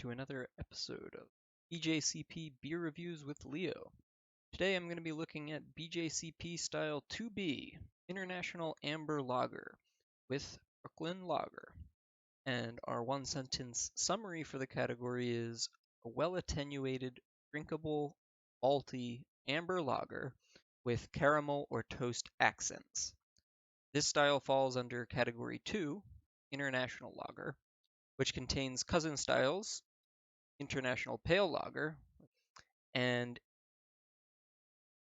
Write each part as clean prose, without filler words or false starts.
to another episode of BJCP Beer Reviews with Leo. Today I'm going to be looking at BJCP Style 2B International Amber Lager with Brooklyn Lager. And our one sentence summary for the category is a well-attenuated, drinkable, malty amber lager with caramel or toast accents. This style falls under Category 2, International Lager, which contains cousin styles, International Pale Lager, and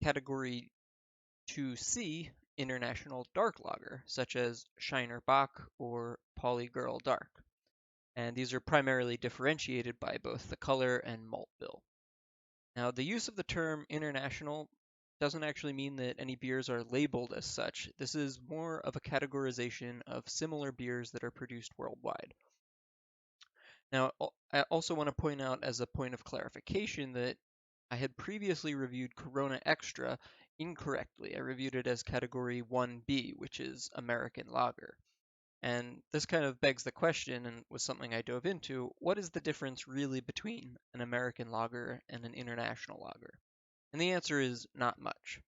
Category 2C, International Dark Lager, such as Shiner Bock or Poly Girl Dark. And these are primarily differentiated by both the color and malt bill. Now, the use of the term international doesn't actually mean that any beers are labeled as such. This is more of a categorization of similar beers that are produced worldwide. Now, I also want to point out as a point of clarification that I had previously reviewed Corona Extra incorrectly. I reviewed it as Category 1B, which is American Lager. And this kind of begs the question, and was something I dove into, what is the difference really between an American lager and an international lager? And the answer is not much.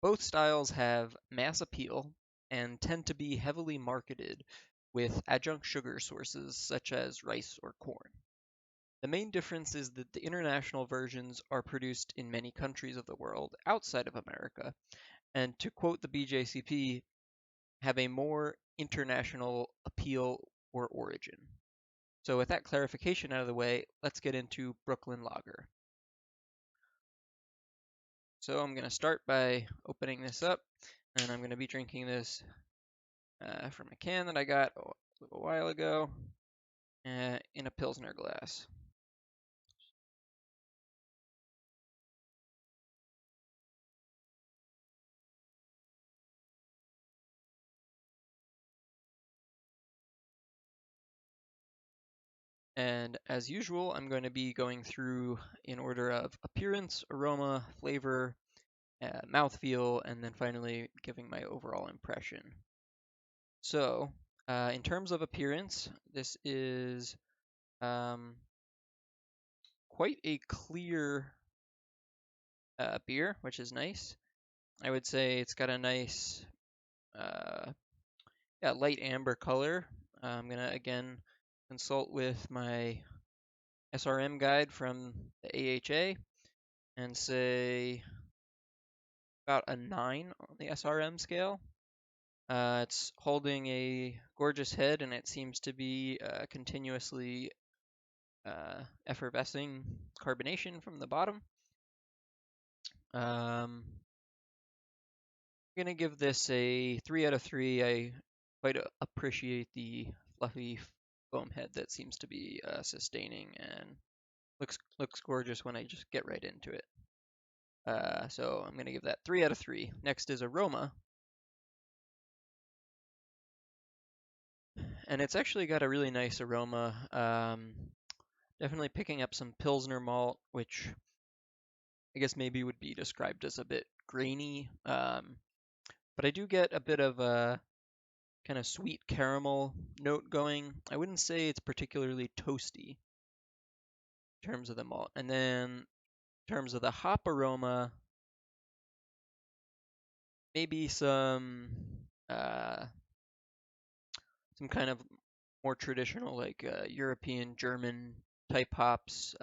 Both styles have mass appeal and tend to be heavily marketed with adjunct sugar sources such as rice or corn. The main difference is that the international versions are produced in many countries of the world outside of America, and to quote the BJCP, have a more international appeal or origin. So with that clarification out of the way, let's get into Brooklyn Lager. So I'm going to start by opening this up, and I'm going to be drinking this from a can that I got a little while ago in a Pilsner glass. And as usual, I'm going to be going through in order of appearance, aroma, flavor, mouthfeel, and then finally giving my overall impression. So, in terms of appearance, this is quite a clear beer, which is nice. I would say it's got a nice, light amber color. I'm gonna again consult with my SRM guide from the AHA and say about a 9 on the SRM scale. It's holding a gorgeous head, and it seems to be continuously effervescing carbonation from the bottom. I'm going to give this a 3 out of 3. I quite appreciate the fluffy foam head that seems to be sustaining, and looks gorgeous when I just get right into it. So I'm going to give that 3 out of 3. Next is Aroma. And it's actually got a really nice aroma. Definitely picking up some Pilsner malt, which I guess maybe would be described as a bit grainy. But I do get a bit of a kind of sweet caramel note going. I wouldn't say it's particularly toasty in terms of the malt. And then in terms of the hop aroma, maybe some kind of more traditional, like European, German type hops,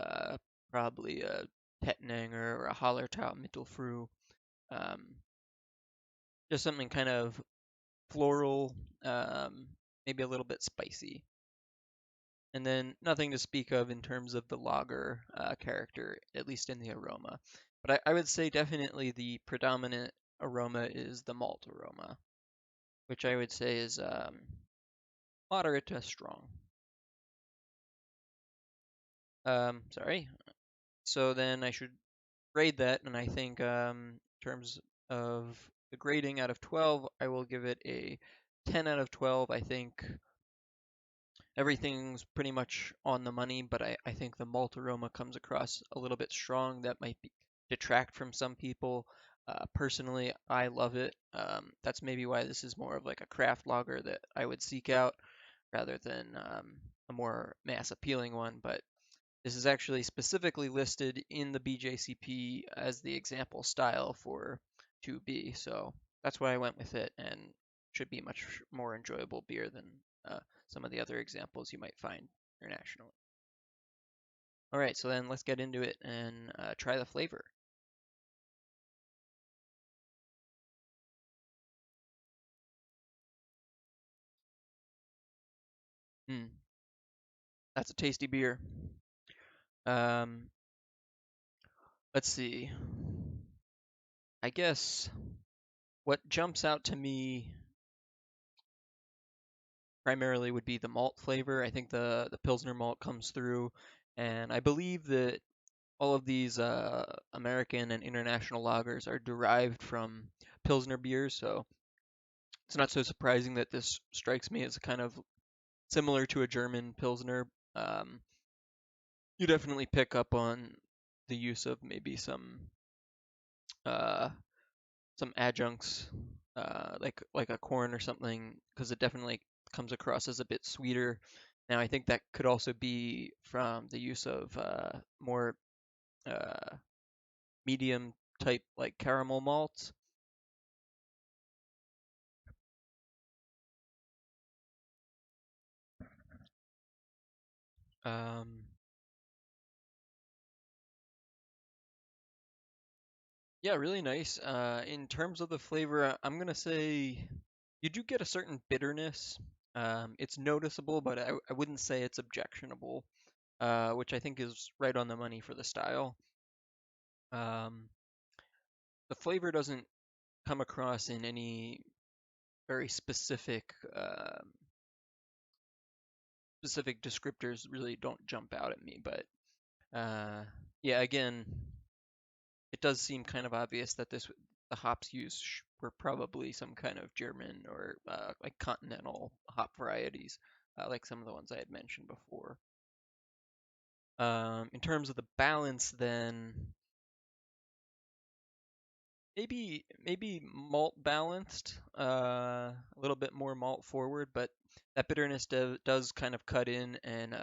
probably a Tettnanger or a Hallertau Mittelfrüh. Just something kind of floral, maybe a little bit spicy. And then nothing to speak of in terms of the lager character, at least in the aroma. But I would say definitely the predominant aroma is the malt aroma, which I would say is moderate to strong. Sorry. So then I should grade that, and I think in terms of the grading out of 12, I will give it a 10 out of 12. I think everything's pretty much on the money, but I think the malt aroma comes across a little bit strong. That might detract from some people. Personally, I love it. That's maybe why this is more of like a craft lager that I would seek out rather than a more mass appealing one. But This is actually specifically listed in the BJCP as the example style for 2B, so that's why I went with it, and should be much more enjoyable beer than some of the other examples you might find internationally. All right, so then let's get into it and try the flavor. Hmm, that's a tasty beer. Um, let's see. I guess what jumps out to me primarily would be the malt flavor. I think the Pilsner malt comes through, and I believe that all of these American and international lagers are derived from Pilsner beers, so it's not so surprising that this strikes me as kind of similar to a German Pilsner. Um, you definitely pick up on the use of maybe uh, some adjuncts, like a corn or something, because it definitely comes across as a bit sweeter. Now, I think that could also be from the use of more uh, medium type like caramel malts. Um, yeah, really nice. In terms of the flavor, I'm gonna say you do get a certain bitterness. It's noticeable, but I wouldn't say it's objectionable, which I think is right on the money for the style. Um, the flavor doesn't come across in any very specific descriptors really don't jump out at me, but uh, yeah, again, it does seem kind of obvious that the hops used were probably some kind of German or like continental hop varieties, like some of the ones I had mentioned before. In terms of the balance, then maybe malt balanced, a little bit more malt forward, but that bitterness does kind of cut in and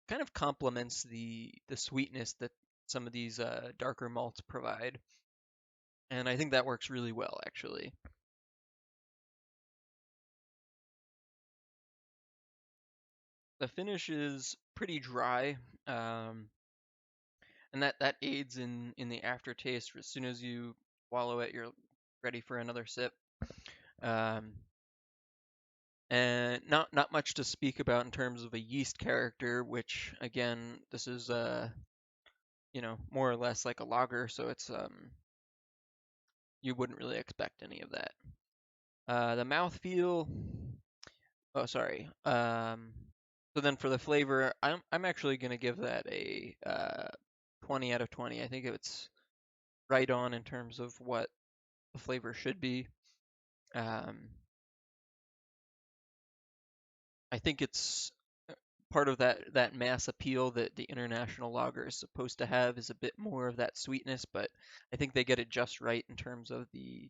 kind of complements the sweetness that some of these darker malts provide, and I think that works really well actually. The finish is pretty dry, um, and that aids in the aftertaste. As soon as you swallow it, you're ready for another sip. Um, and not much to speak about in terms of a yeast character, which again, this is more or less like a lager, so it's you wouldn't really expect any of that. The mouthfeel, oh sorry. So then for the flavor, I'm actually gonna give that a 20 out of 20. I think it's right on in terms of what the flavor should be. Um, I think it's part of that mass appeal that the international lager is supposed to have is a bit more of that sweetness, but I think they get it just right in terms of the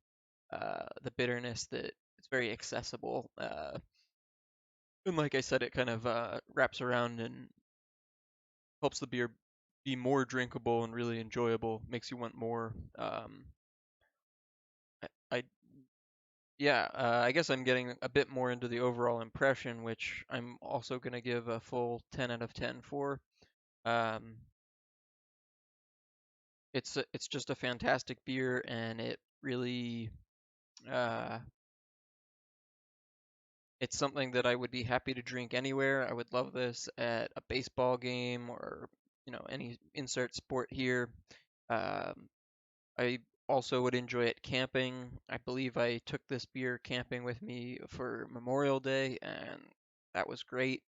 bitterness that it's very accessible. And like I said, it kind of wraps around and helps the beer be more drinkable and really enjoyable, makes you want more. I Yeah, I guess I'm getting a bit more into the overall impression, which I'm also going to give a full 10 out of 10 for. Um, it's just a fantastic beer, and it really uh, it's something that I would be happy to drink anywhere. I would love this at a baseball game or any insert sport here. Um, I also would enjoy it camping. I believe I took this beer camping with me for Memorial Day, and that was great.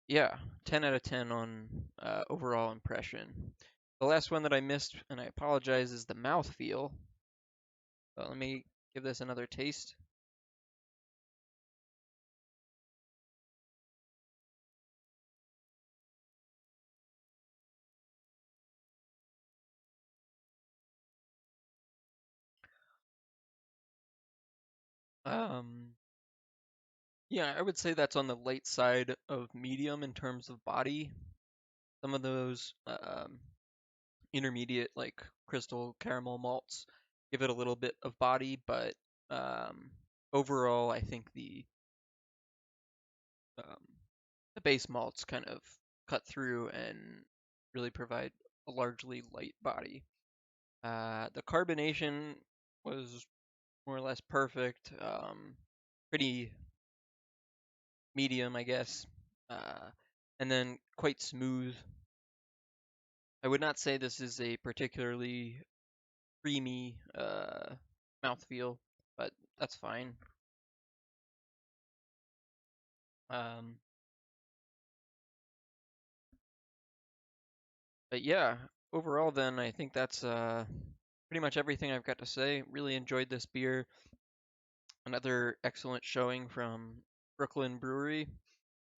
Yeah, 10 out of 10 on overall impression. The last one that I missed, and I apologize, is the mouthfeel. So let me give this another taste. Um, Yeah, I would say that's on the light side of medium in terms of body. Some of those intermediate, like crystal caramel malts, give it a little bit of body, but um, overall, I think um, the base malts kind of cut through and really provide a largely light body. The carbonation was more or less perfect, pretty medium, I guess, and then quite smooth. I would not say this is a particularly creamy mouthfeel, but that's fine. Um, but yeah, overall, then I think that's pretty much everything I've got to say. Really enjoyed this beer. Another excellent showing from Brooklyn Brewery.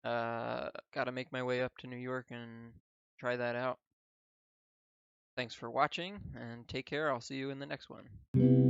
Got to make my way up to New York and try that out. Thanks for watching and take care. I'll see you in the next one.